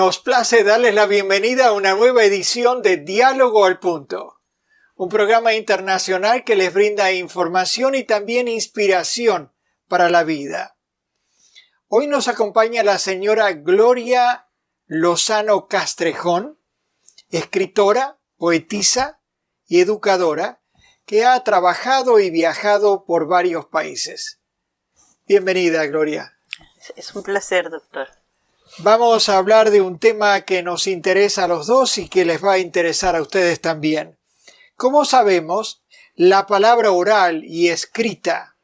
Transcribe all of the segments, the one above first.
Nos place darles la bienvenida a una nueva edición de Diálogo al Punto, un programa internacional que les brinda información y también inspiración para la vida. Hoy nos acompaña la señora Gloria Lozano Castrejón, escritora, poetisa y educadora, que ha trabajado y viajado por varios países. Bienvenida, Gloria. Es un placer, doctor. Vamos a hablar de un tema que nos interesa a los dos y que les va a interesar a ustedes también. Como sabemos, la palabra oral y escrita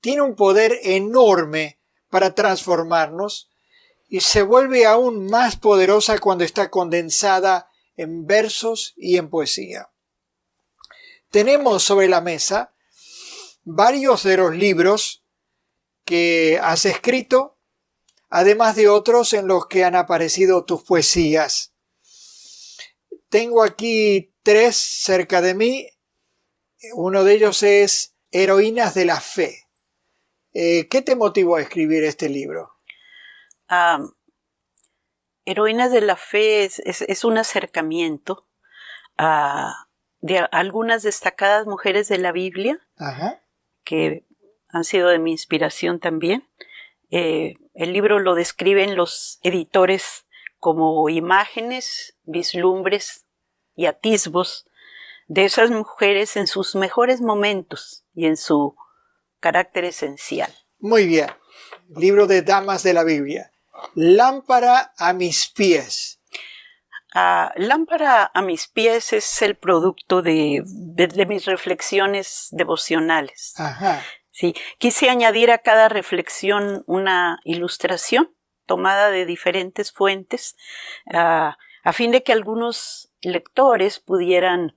tiene un poder enorme para transformarnos y se vuelve aún más poderosa cuando está condensada en versos y en poesía. Tenemos sobre la mesa varios de los libros que has escrito, además de otros en los que han aparecido tus poesías. Tengo aquí 3 cerca de mí. Uno de ellos es Heroínas de la Fe. ¿Qué te motivó a escribir este libro? Heroínas de la Fe es un acercamiento de algunas destacadas mujeres de la Biblia, que han sido de mi inspiración también. El libro lo describen los editores como imágenes, vislumbres y atisbos de esas mujeres en sus mejores momentos y en su carácter esencial. Muy bien. Libro de damas de la Biblia. Lámpara a mis pies. Lámpara a mis pies es el producto de mis reflexiones devocionales. Ajá. Sí, quise añadir a cada reflexión una ilustración tomada de diferentes fuentes a fin de que algunos lectores pudieran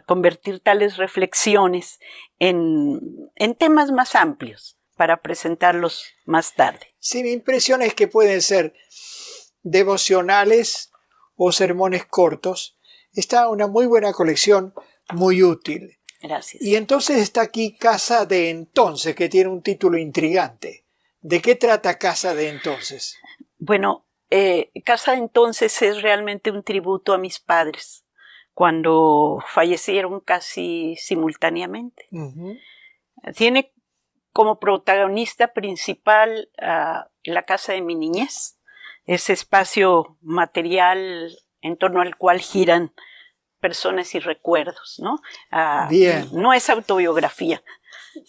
convertir tales reflexiones en temas más amplios para presentarlos más tarde. Sí, mi impresión es que pueden ser devocionales o sermones cortos. Está una muy buena colección, muy útil. Gracias. Y entonces está aquí Casa de Entonces, que tiene un título intrigante. ¿De qué trata Casa de Entonces? Bueno, Casa de Entonces es realmente un tributo a mis padres, cuando fallecieron casi simultáneamente. Uh-huh. Tiene como protagonista principal la casa de mi niñez, ese espacio material en torno al cual giran personas y recuerdos, ¿no? Bien. No es autobiografía.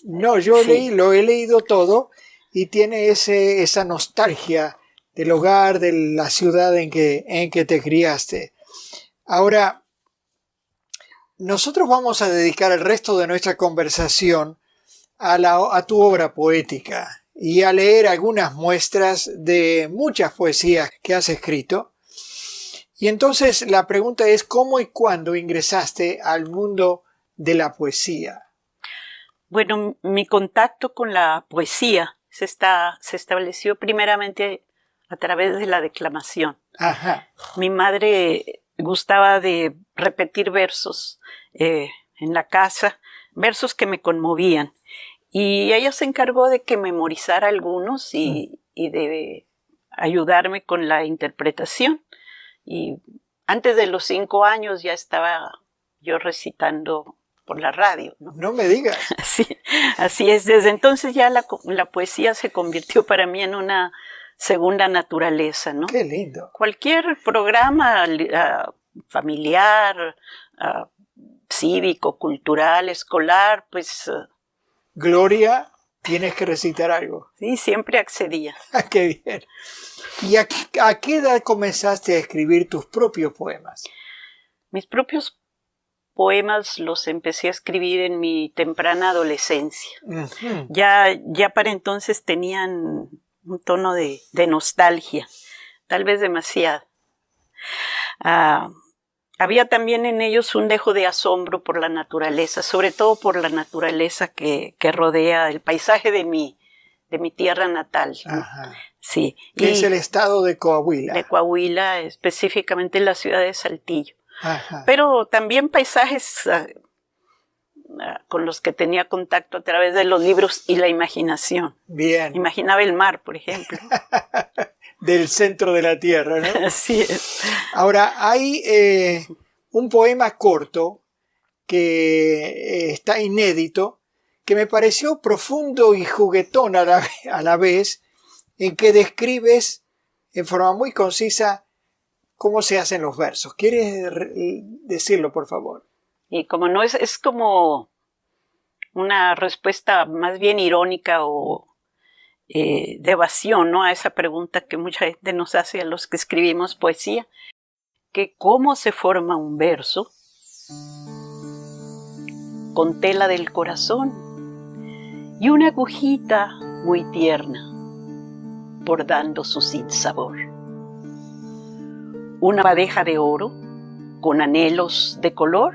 No, yo lo he leído todo y tiene esa nostalgia del hogar, de la ciudad en que te criaste. Ahora, nosotros vamos a dedicar el resto de nuestra conversación a tu obra poética y a leer algunas muestras de muchas poesías que has escrito. Y entonces la pregunta es, ¿cómo y cuándo ingresaste al mundo de la poesía? Bueno, mi contacto con la poesía se estableció primeramente a través de la declamación. Ajá. Mi madre gustaba de repetir versos en la casa, versos que me conmovían. Y ella se encargó de que memorizara algunos y de ayudarme con la interpretación. Y antes de los 5 años ya estaba yo recitando por la radio, ¿no? No me digas. Sí, así es. Desde entonces ya la poesía se convirtió para mí en una segunda naturaleza, ¿no? Qué lindo. Cualquier programa familiar, cívico, cultural, escolar, pues... Gloria, tienes que recitar algo. Sí, siempre accedía. ¡Qué bien! ¿Y a qué edad comenzaste a escribir tus propios poemas? Mis propios poemas los empecé a escribir en mi temprana adolescencia. Uh-huh. Ya para entonces tenían un tono de nostalgia, tal vez demasiado. Había también en ellos un dejo de asombro por la naturaleza, sobre todo por la naturaleza que rodea el paisaje de mi tierra natal, ¿no? Ajá. Sí. Que es el estado de Coahuila. De Coahuila, específicamente en la ciudad de Saltillo. Ajá. Pero también paisajes con los que tenía contacto a través de los libros y la imaginación. Bien. Imaginaba el mar, por ejemplo. del centro de la tierra, ¿no? Así es. Ahora, hay un poema corto que está inédito, que me pareció profundo y juguetón a la vez, en que describes en forma muy concisa cómo se hacen los versos. ¿Quieres decirlo, por favor? Y como no es como una respuesta más bien irónica o de evasión, ¿no?, a esa pregunta que mucha gente nos hace a los que escribimos poesía, que cómo se forma un verso con tela del corazón y una agujita muy tierna bordando su sinsabor. Una madeja de oro con anhelos de color,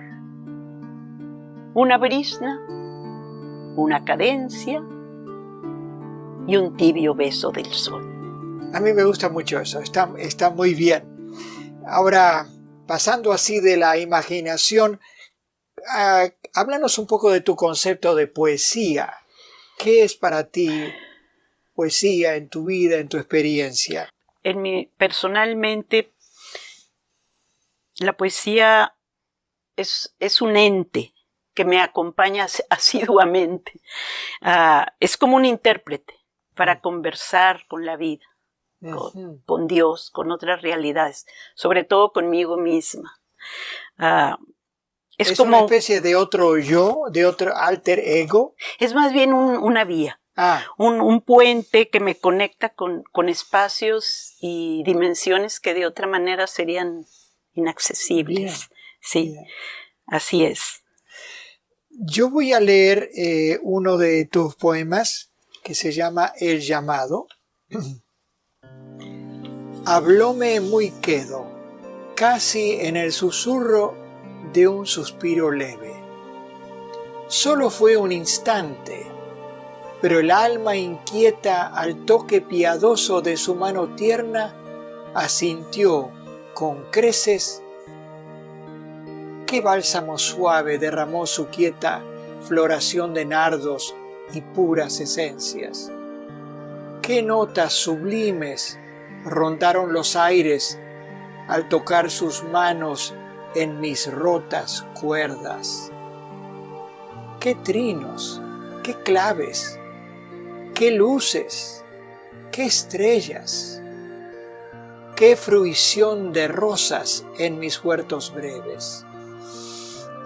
una brizna, una cadencia y un tibio beso del sol. A mí me gusta mucho eso, está muy bien. Ahora, pasando así de la imaginación, háblanos un poco de tu concepto de poesía. ¿Qué es para ti poesía en tu vida, en tu experiencia? Personalmente, la poesía es un ente que me acompaña asiduamente. Es como un intérprete para conversar con la vida, con Dios, con otras realidades, sobre todo conmigo misma. ¿Es como una especie de otro yo, de otro alter ego? Es más bien una vía, un puente que me conecta con espacios y dimensiones que de otra manera serían inaccesibles. Bien. Sí, bien. Así es. Yo voy a leer uno de tus poemas que se llama El llamado. Hablóme muy quedo, casi en el susurro de un suspiro leve. Solo fue un instante, pero el alma inquieta al toque piadoso de su mano tierna asintió con creces. Qué bálsamo suave derramó su quieta floración de nardos y puras esencias. Qué notas sublimes rondaron los aires al tocar sus manos en mis rotas cuerdas. Qué trinos, qué claves, qué luces, qué estrellas, qué fruición de rosas en mis huertos breves.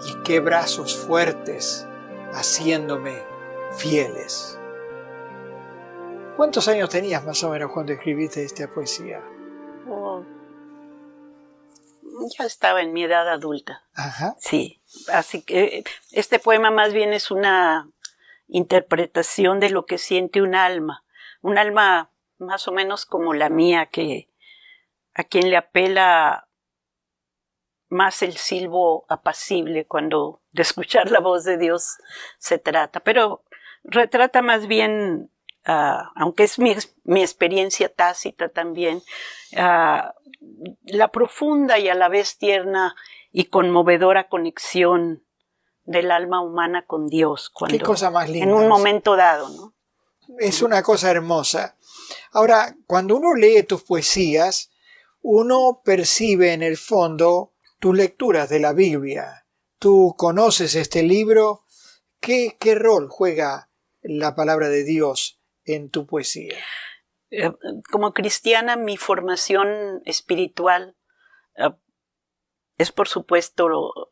Y qué brazos fuertes haciéndome fieles. ¿Cuántos años tenías más o menos cuando escribiste esta poesía? Ya estaba en mi edad adulta. Ajá. Sí, así que este poema más bien es una interpretación de lo que siente un alma más o menos como la mía, a quien le apela más el silbo apacible cuando de escuchar la voz de Dios se trata, pero retrata más bien, aunque es mi experiencia tácita también, la profunda y a la vez tierna y conmovedora conexión del alma humana con Dios. Cuando, qué cosa más linda. En un momento dado, ¿no? Es una cosa hermosa. Ahora, cuando uno lee tus poesías, uno percibe en el fondo tus lecturas de la Biblia. Tú conoces este libro. ¿Qué rol juega la palabra de Dios en tu poesía? Como cristiana, mi formación espiritual es, por supuesto,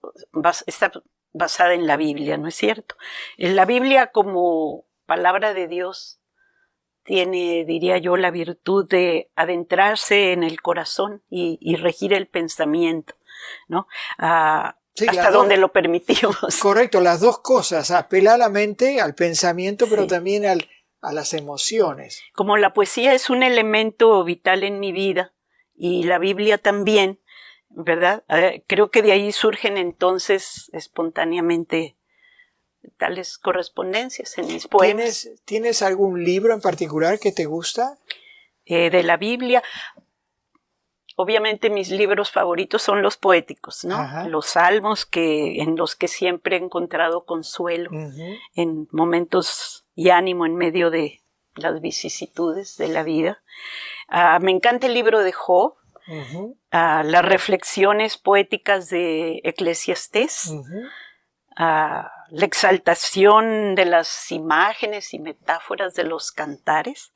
está basada en la Biblia, ¿no es cierto? La Biblia, como palabra de Dios, tiene, diría yo, la virtud de adentrarse en el corazón y regir el pensamiento, ¿no? Sí, hasta donde lo permitimos. Correcto, las dos cosas, apela a la mente, al pensamiento, pero sí, también a las emociones. Como la poesía es un elemento vital en mi vida, y la Biblia también, ¿verdad? Creo que de ahí surgen entonces espontáneamente tales correspondencias en mis poemas. ¿Tienes algún libro en particular que te gusta? De la Biblia. Obviamente mis libros favoritos son los poéticos, ¿no? Ajá. Los salmos en los que siempre he encontrado consuelo, en momentos y ánimo en medio de las vicisitudes de la vida. Me encanta el libro de Job, las reflexiones poéticas de Eclesiastés, la exaltación de las imágenes y metáforas de los cantares.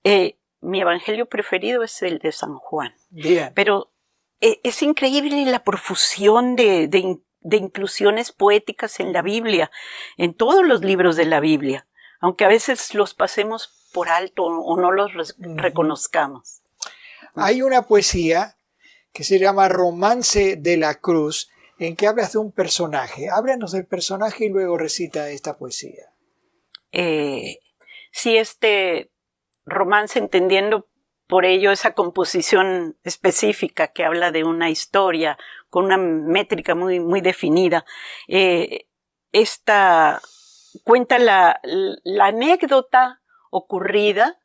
Mi evangelio preferido es el de San Juan. Bien. Pero es increíble la profusión de inclusiones poéticas en la Biblia, en todos los libros de la Biblia, aunque a veces los pasemos por alto o no los reconozcamos. Hay una poesía que se llama Romance de la Cruz, en que hablas de un personaje. Háblanos del personaje y luego recita esta poesía. Sí, este romance, entendiendo por ello esa composición específica que habla de una historia con una métrica muy, muy definida. Esta cuenta la anécdota ocurrida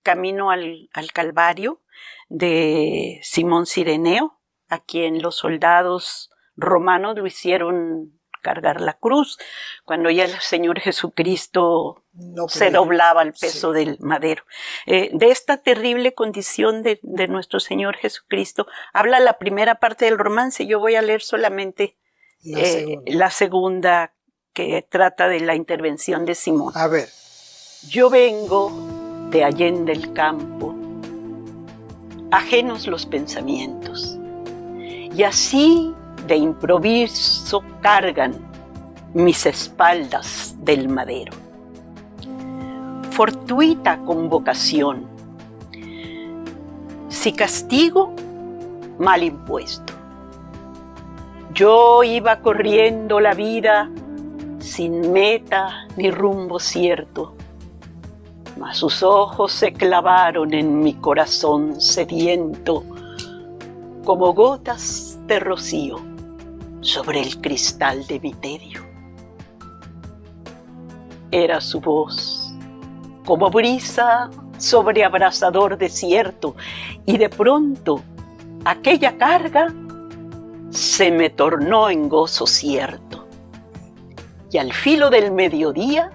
camino al Calvario de Simón Cireneo, a quien los soldados romanos lo hicieron cargar la cruz, cuando ya el Señor Jesucristo se doblaba al peso del madero. De esta terrible condición de nuestro Señor Jesucristo habla la primera parte del romance. Yo voy a leer solamente la segunda, que trata de la intervención de Simón. A ver. Yo vengo de allende el campo, ajenos los pensamientos, y así de improviso cargan mis espaldas del madero. Fortuita convocación, si castigo, mal impuesto. Yo iba corriendo la vida sin meta ni rumbo cierto, mas sus ojos se clavaron en mi corazón sediento como gotas de rocío sobre el cristal de mi tedio. Era su voz como brisa sobre abrasador desierto, y de pronto aquella carga se me tornó en gozo cierto, y al filo del mediodía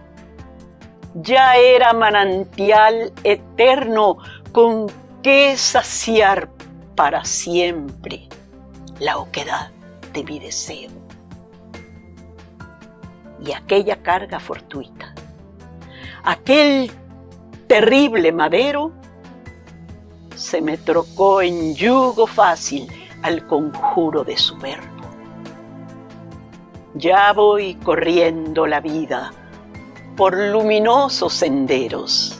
ya era manantial eterno con que saciar para siempre la oquedad de mi deseo. Y aquella carga fortuita, aquel terrible madero, se me trocó en yugo fácil al conjuro de su verbo. Ya voy corriendo la vida por luminosos senderos.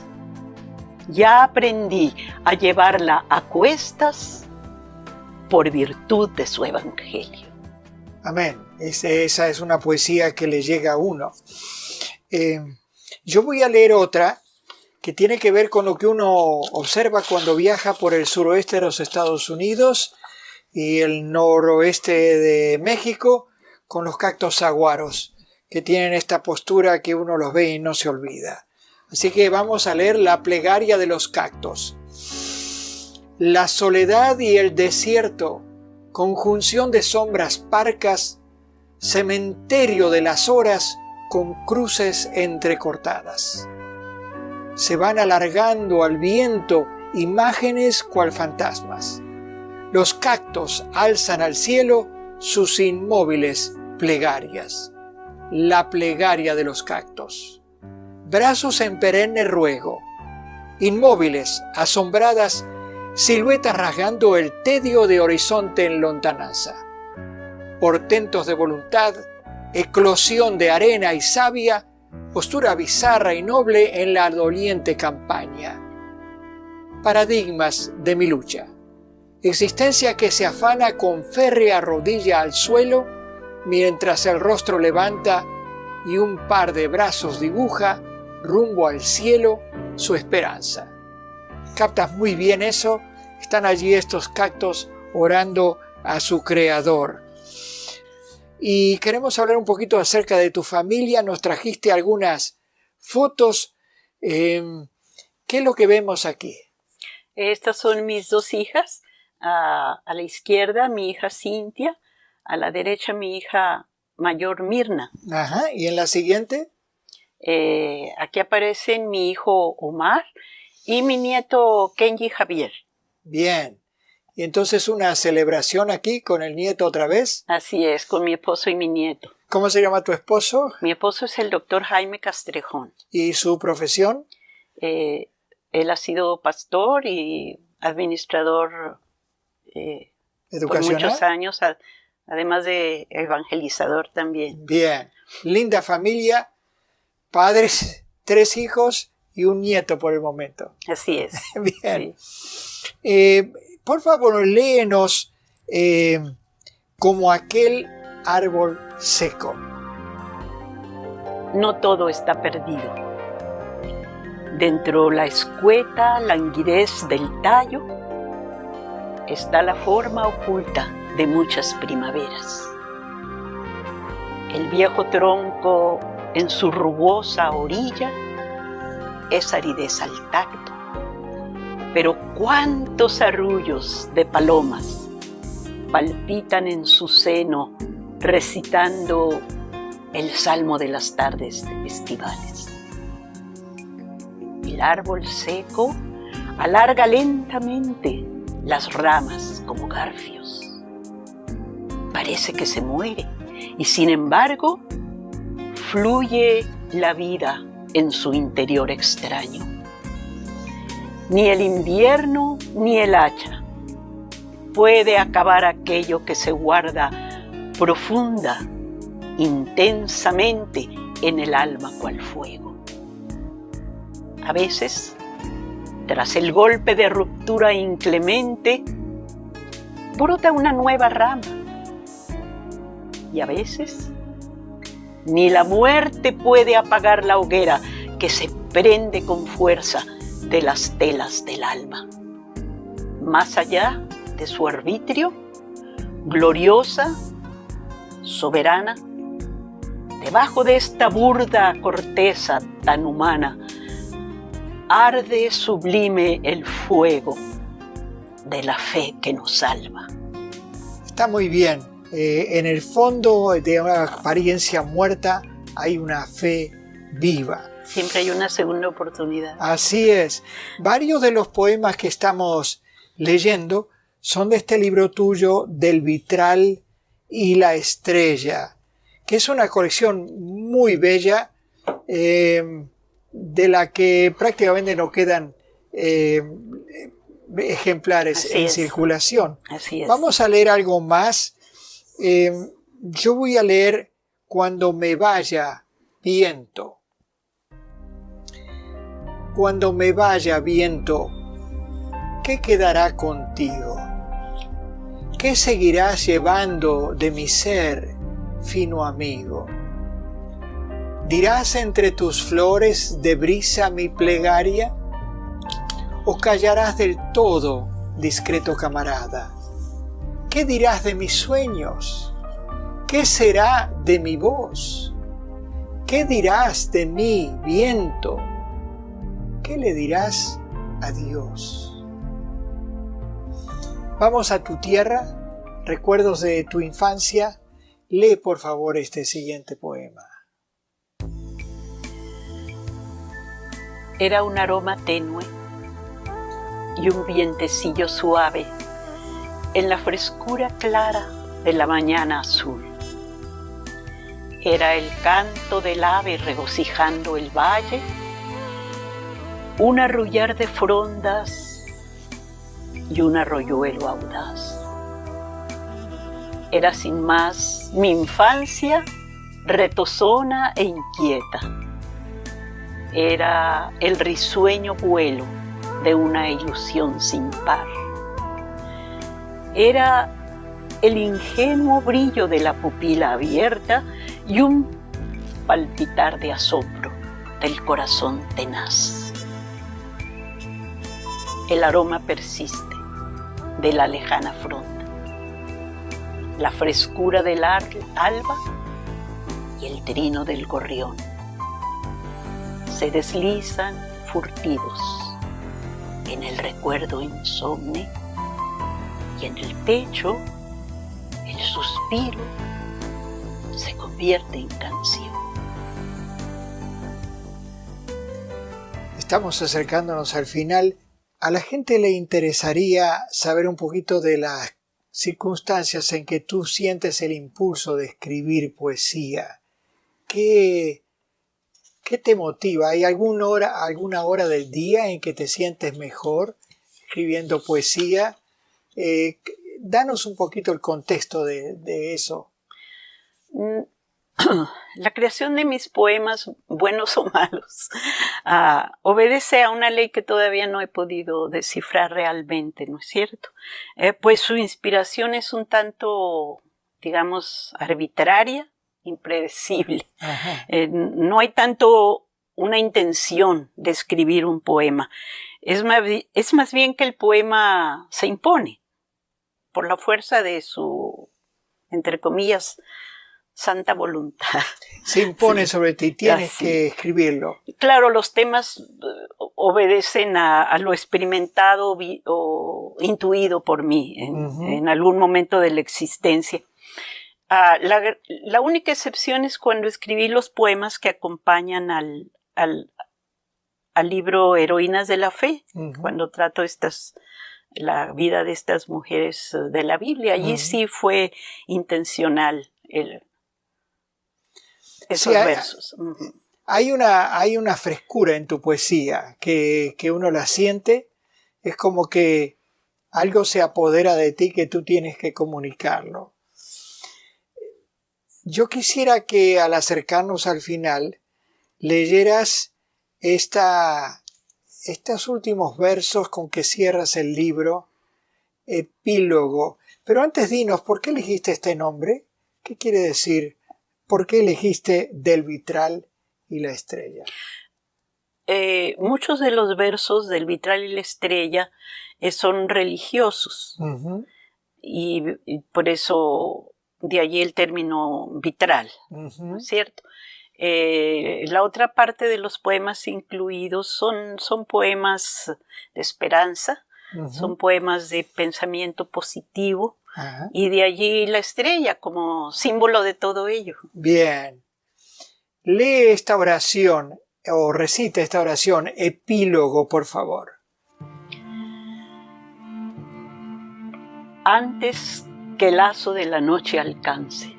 Ya aprendí a llevarla a cuestas por virtud de su evangelio. Amén. Esa es una poesía que le llega a uno. Yo voy a leer otra que tiene que ver con lo que uno observa cuando viaja por el suroeste de los Estados Unidos y el noroeste de México, con los cactos saguaros, que tienen esta postura que uno los ve y no se olvida. Así que vamos a leer la plegaria de los cactos. La soledad y el desierto, conjunción de sombras parcas, cementerio de las horas con cruces entrecortadas. Se van alargando al viento imágenes cual fantasmas. Los cactos alzan al cielo sus inmóviles plegarias. La plegaria de los cactos. Brazos en perenne ruego, inmóviles, asombradas, siluetas rasgando el tedio de horizonte en lontananza. Portentos de voluntad, eclosión de arena y savia, postura bizarra y noble en la doliente campaña. Paradigmas de mi lucha. Existencia que se afana con férrea rodilla al suelo, mientras el rostro levanta y un par de brazos dibuja, rumbo al cielo, su esperanza. ¿Captas muy bien eso? Están allí estos cactos orando a su creador. Y queremos hablar un poquito acerca de tu familia. Nos trajiste algunas fotos. ¿Qué es lo que vemos aquí? Estas son mis dos hijas. A la izquierda mi hija Cintia, a la derecha mi hija mayor Mirna. Ajá, ¿y en la siguiente? Aquí aparecen mi hijo Omar Y mi nieto Kenji Javier. Bien. ¿Y entonces una celebración aquí con el nieto otra vez? Así es, con mi esposo y mi nieto. ¿Cómo se llama tu esposo? Mi esposo es el doctor Jaime Castrejón. ¿Y su profesión? Él ha sido pastor y administrador por muchos años, además de evangelizador también. Bien, linda familia, padres, 3 hijos y un nieto por el momento. Así es. Bien. Sí. Por favor, léenos como aquel árbol seco. No todo está perdido. Dentro la escueta languidez del tallo está la forma oculta de muchas primaveras. El viejo tronco en su rugosa orilla es aridez al tacto, pero cuántos arrullos de palomas palpitan en su seno recitando el salmo de las tardes estivales. El árbol seco alarga lentamente las ramas como garfios. Parece que se muere y sin embargo fluye la vida en su interior extraño. Ni el invierno ni el hacha puede acabar aquello que se guarda profunda, intensamente en el alma cual fuego. A veces, tras el golpe de ruptura inclemente, brota una nueva rama. Y a veces, ni la muerte puede apagar la hoguera que se prende con fuerza de las telas del alma. Más allá de su arbitrio, gloriosa, soberana, debajo de esta burda corteza tan humana, arde sublime el fuego de la fe que nos salva. Está muy bien. En el fondo de una apariencia muerta hay una fe viva. Siempre hay una segunda oportunidad. Así es. Varios de los poemas que estamos leyendo son de este libro tuyo, Del vitral y la estrella, que es una colección muy bella, de la que prácticamente no quedan ejemplares en circulación. Así es. Vamos a leer algo más. Yo voy a leer Cuando me vaya, viento. Cuando me vaya, viento, ¿qué quedará contigo? ¿Qué seguirás llevando de mi ser, fino amigo? ¿Dirás entre tus flores de brisa mi plegaria? ¿O callarás del todo, discreto camarada? ¿Qué dirás de mis sueños? ¿Qué será de mi voz? ¿Qué dirás de mí, viento? ¿Qué le dirás a Dios? Vamos a tu tierra, recuerdos de tu infancia. Lee por favor este siguiente poema. Era un aroma tenue y un vientecillo suave en la frescura clara de la mañana azul. Era el canto del ave regocijando el valle, un arrullar de frondas y un arroyuelo audaz. Era sin más mi infancia retozona e inquieta. Era el risueño vuelo de una ilusión sin par. Era el ingenuo brillo de la pupila abierta y un palpitar de asombro del corazón tenaz. El aroma persiste de la lejana fronda, la frescura del alba y el trino del gorrión. Se deslizan furtivos en el recuerdo insomne y en el pecho el suspiro se convierte en canción. estamos acercándonos al final. A la gente le interesaría saber un poquito de las circunstancias en que tú sientes el impulso de escribir poesía. ¿Qué te motiva? ¿Hay alguna hora del día en que te sientes mejor escribiendo poesía? Danos un poquito el contexto de eso. La creación de mis poemas, buenos o malos, obedece a una ley que todavía no he podido descifrar realmente, ¿no es cierto? Pues su inspiración es un tanto, digamos, arbitraria, impredecible. No hay tanto una intención de escribir un poema. Es más bien que el poema se impone por la fuerza de su, entre comillas, santa voluntad. Se impone sobre ti, tienes que escribirlo. Claro, los temas obedecen a lo experimentado o intuido por mí en algún momento de la existencia. La única excepción es cuando escribí los poemas que acompañan al libro Heroínas de la Fe, cuando trato la vida de estas mujeres de la Biblia. Allí sí fue intencional esos versos. Hay una frescura en tu poesía que uno la siente. Es como que algo se apodera de ti que tú tienes que comunicarlo. Yo quisiera que al acercarnos al final leyeras estos últimos versos con que cierras el libro, Epílogo. Pero antes dinos, ¿por qué elegiste este nombre? ¿Qué quiere decir? ¿Por qué elegiste Del vitral y la estrella? Muchos de los versos del vitral y la estrella son religiosos. Y por eso de allí el término vitral, ¿no es cierto? La otra parte de los poemas incluidos son poemas de esperanza, son poemas de pensamiento positivo, y de allí la estrella como símbolo de todo ello. Bien. Lee esta oración o recita esta oración, epílogo, por favor. Antes que el lazo de la noche alcance,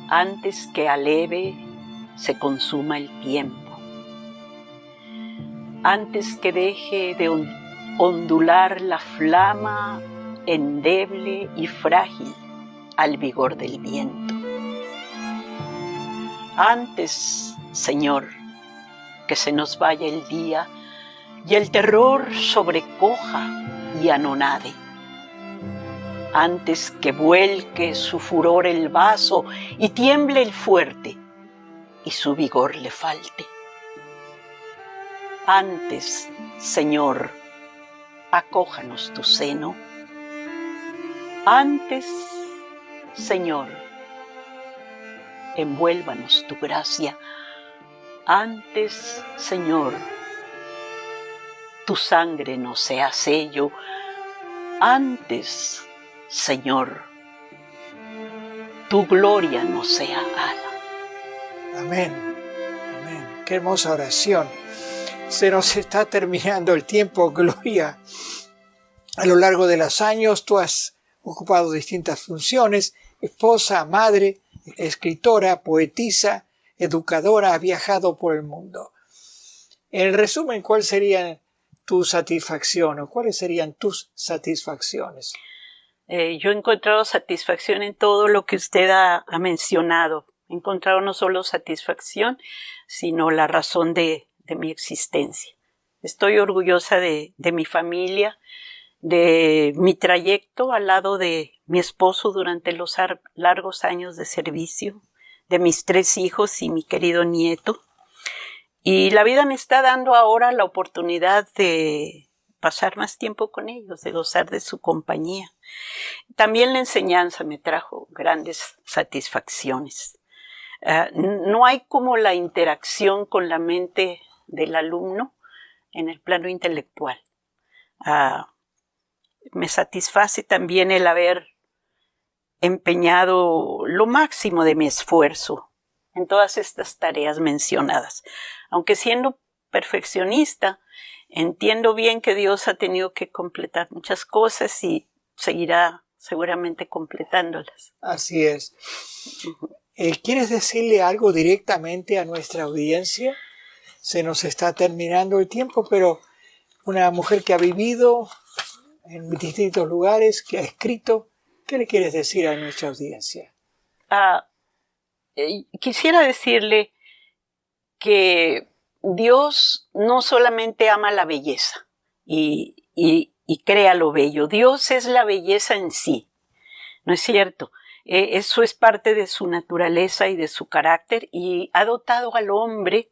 antes que aleve se consuma el tiempo, antes que deje de ondular la flama endeble y frágil al vigor del viento. Antes, Señor, que se nos vaya el día y el terror sobrecoja y anonade. Antes que vuelque su furor el vaso y tiemble el fuerte y su vigor le falte. Antes, Señor, acójanos tu seno. Antes, Señor, envuélvanos tu gracia. Antes, Señor, tu sangre nos sea sello. Antes, Señor, tu gloria nos sea ala. Amén. Amén. Qué hermosa oración. Se nos está terminando el tiempo, Gloria. A lo largo de los años tú has ocupado distintas funciones: esposa, madre, escritora, poetisa, educadora, has viajado por el mundo. En resumen, ¿cuál sería tu satisfacción o cuáles serían tus satisfacciones? Yo he encontrado satisfacción en todo lo que usted ha mencionado. He encontrado no solo satisfacción, sino la razón de mi existencia. Estoy orgullosa de mi familia, de mi trayecto al lado de mi esposo durante los largos años de servicio, de mis 3 hijos y mi querido nieto. Y la vida me está dando ahora la oportunidad de pasar más tiempo con ellos, de gozar de su compañía. También la enseñanza me trajo grandes satisfacciones. No hay como la interacción con la mente del alumno en el plano intelectual. Me satisface también el haber empeñado lo máximo de mi esfuerzo en todas estas tareas mencionadas. Aunque siendo perfeccionista, entiendo bien que Dios ha tenido que completar muchas cosas y seguirá seguramente completándolas. Así es. ¿Quieres decirle algo directamente a nuestra audiencia? Se nos está terminando el tiempo, pero una mujer que ha vivido en distintos lugares, que ha escrito, ¿qué le quieres decir a nuestra audiencia? Quisiera decirle que Dios no solamente ama la belleza y crea lo bello. Dios es la belleza en sí, ¿no es cierto? Eso es parte de su naturaleza y de su carácter, y ha dotado al hombre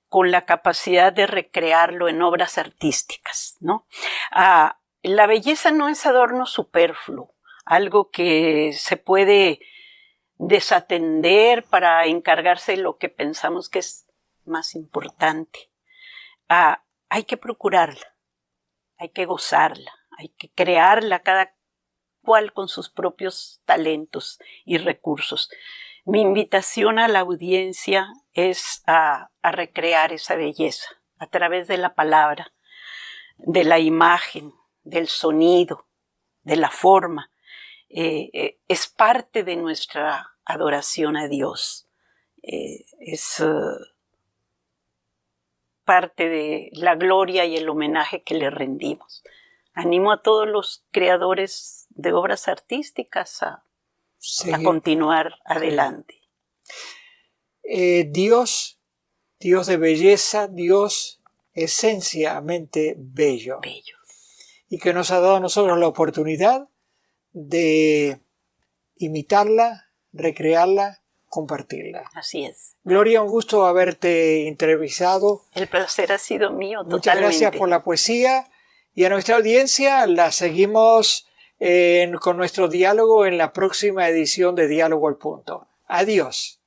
con la capacidad de recrearlo en obras artísticas, ¿no? La belleza no es adorno superfluo, algo que se puede desatender para encargarse de lo que pensamos que es más importante. Hay que procurarla, hay que gozarla, hay que crearla cada cual con sus propios talentos y recursos. Mi invitación a la audiencia es a recrear esa belleza a través de la palabra, de la imagen, del sonido, de la forma. Es parte de nuestra adoración a Dios. Es parte de la gloria y el homenaje que le rendimos. Animo a todos los creadores de obras artísticas a continuar adelante. Dios de belleza, Dios esencialmente bello. Y que nos ha dado a nosotros la oportunidad de imitarla, recrearla, compartirla. Así es. Gloria, un gusto haberte entrevistado. El placer ha sido mío, totalmente. Muchas gracias por la poesía, y a nuestra audiencia la seguimos con nuestro diálogo en la próxima edición de Diálogo al Punto. Adiós.